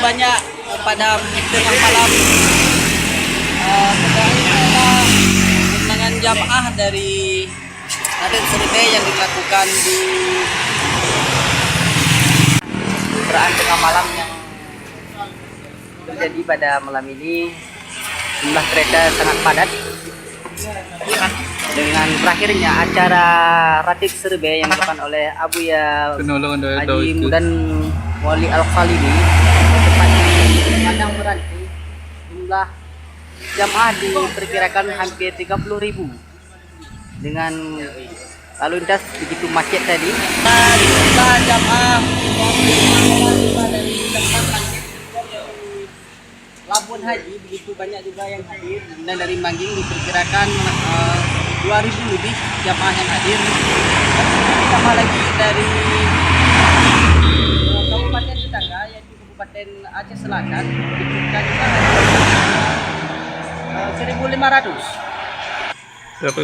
banyak pada tengah malam. Kedatangan jamaah dari Raden Serbe yang dilakukan di perayaan tengah malam yang terjadi pada malam ini. Jumlah kereta sangat padat dengan berakhirnya acara Ratib Serbe yang dilakukan oleh Abuya Haji Mudan Wali Al-Khalidi tepatnya di Padang Meranti. Jumlah jamaah diperkirakan hampir 30.000 dengan lalu lintas begitu macet tadi. Jumlah jamaah dari tempat Labuan Haji begitu banyak juga yang hadir, dan dari Mangging diperkirakan 2.000 lebih jamaah yang hadir. Tambah lagi dari kabupaten tetangga yaitu Kabupaten Aceh Selatan diperkirakan juga 1.500. Berapa?